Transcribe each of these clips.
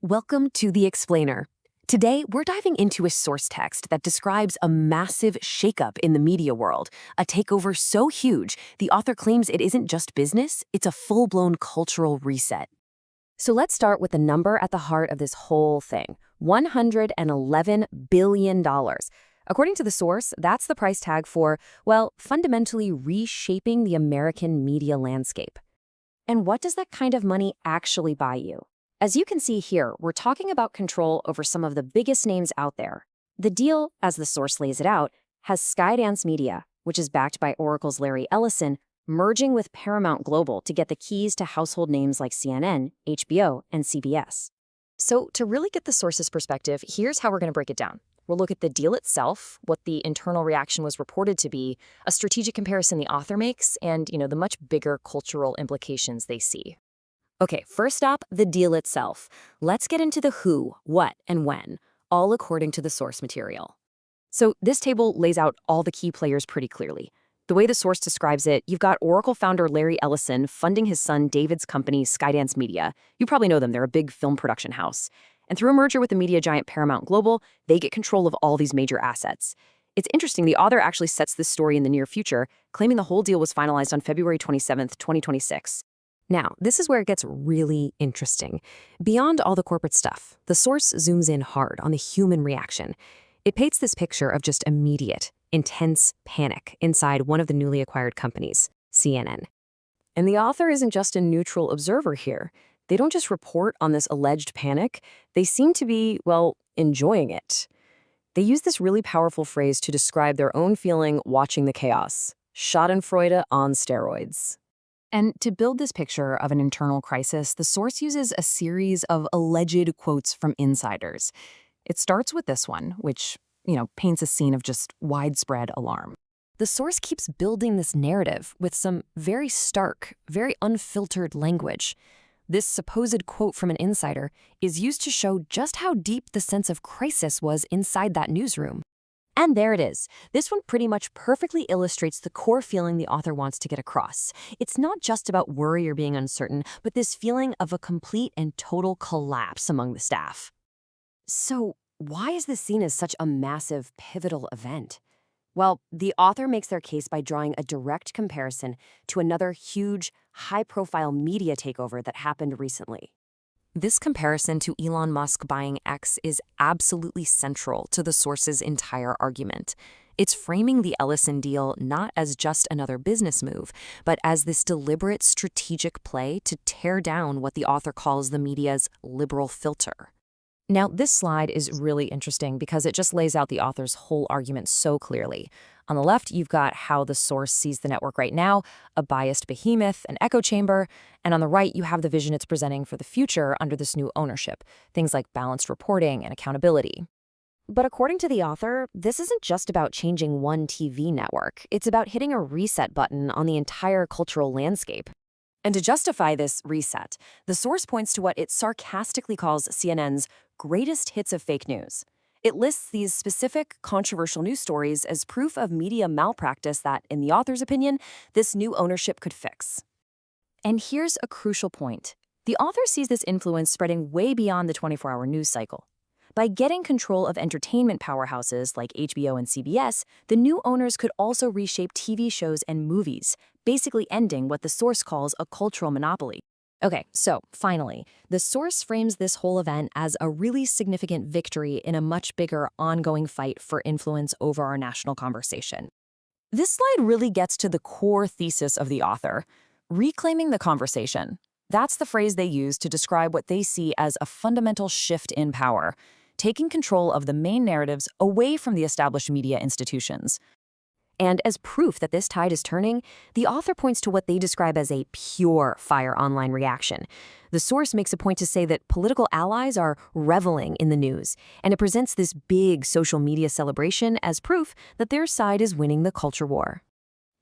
Welcome to The Explainer. Today, we're diving into a source text that describes a massive shakeup in the media world, a takeover so huge, the author claims it isn't just business, it's a full-blown cultural reset. So let's start with the number at the heart of this whole thing, $111 billion. According to the source, that's the price tag for, well, fundamentally reshaping the American media landscape. And what does that kind of money actually buy you? As you can see here, we're talking about control over some of the biggest names out there. The deal, as the source lays it out, has Skydance Media, which is backed by Oracle's Larry Ellison, merging with Paramount Global to get the keys to household names like CNN, HBO, and CBS. So to really get the source's perspective, here's how we're going to break it down. We'll look at the deal itself, what the internal reaction was reported to be, a strategic comparison the author makes, and, the much bigger cultural implications they see. Okay, first up, the deal itself. Let's get into the who, what, and when, all according to the source material. So this table lays out all the key players pretty clearly. The way the source describes it, you've got Oracle founder Larry Ellison funding his son David's company, Skydance Media. You probably know them, they're a big film production house. And through a merger with the media giant Paramount Global, they get control of all these major assets. It's interesting, the author actually sets this story in the near future, claiming the whole deal was finalized on February 27th, 2026. Now, this is where it gets really interesting. Beyond all the corporate stuff, the source zooms in hard on the human reaction. It paints this picture of just immediate, intense panic inside one of the newly acquired companies, CNN. And the author isn't just a neutral observer here. They don't just report on this alleged panic, they seem to be, well, enjoying it. They use this really powerful phrase to describe their own feeling watching the chaos. Schadenfreude on steroids. And to build this picture of an internal crisis, the source uses a series of alleged quotes from insiders. It starts with this one, which, paints a scene of just widespread alarm. The source keeps building this narrative with some very stark, very unfiltered language. This supposed quote from an insider is used to show just how deep the sense of crisis was inside that newsroom. And there it is. This one pretty much perfectly illustrates the core feeling the author wants to get across. It's not just about worry or being uncertain, but this feeling of a complete and total collapse among the staff. So, why is this seen as such a massive, pivotal event? Well, the author makes their case by drawing a direct comparison to another huge, high-profile media takeover that happened recently. This comparison to Elon Musk buying X is absolutely central to the source's entire argument. It's framing the Ellison deal not as just another business move, but as this deliberate strategic play to tear down what the author calls the media's liberal filter. Now, this slide is really interesting because it just lays out the author's whole argument so clearly. On the left, you've got how the source sees the network right now, a biased behemoth, an echo chamber, and on the right, you have the vision it's presenting for the future under this new ownership, things like balanced reporting and accountability. But according to the author, this isn't just about changing one TV network. It's about hitting a reset button on the entire cultural landscape. And to justify this reset, the source points to what it sarcastically calls CNN's greatest hits of fake news. It lists these specific, controversial news stories as proof of media malpractice that, in the author's opinion, this new ownership could fix. And here's a crucial point. The author sees this influence spreading way beyond the 24-hour news cycle. By getting control of entertainment powerhouses like HBO and CBS, the new owners could also reshape TV shows and movies, basically ending what the source calls a cultural monopoly. Okay, so finally, the source frames this whole event as a really significant victory in a much bigger ongoing fight for influence over our national conversation. This slide really gets to the core thesis of the author, reclaiming the conversation. That's the phrase they use to describe what they see as a fundamental shift in power, taking control of the main narratives away from the established media institutions. And as proof that this tide is turning, the author points to what they describe as a pure fire online reaction. The source makes a point to say that political allies are reveling in the news, and it presents this big social media celebration as proof that their side is winning the culture war.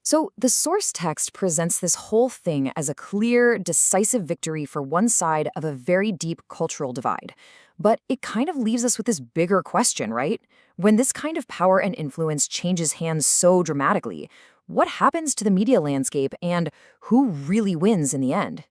So the source text presents this whole thing as a clear, decisive victory for one side of a very deep cultural divide. But it kind of leaves us with this bigger question, right? When this kind of power and influence changes hands so dramatically, what happens to the media landscape and who really wins in the end?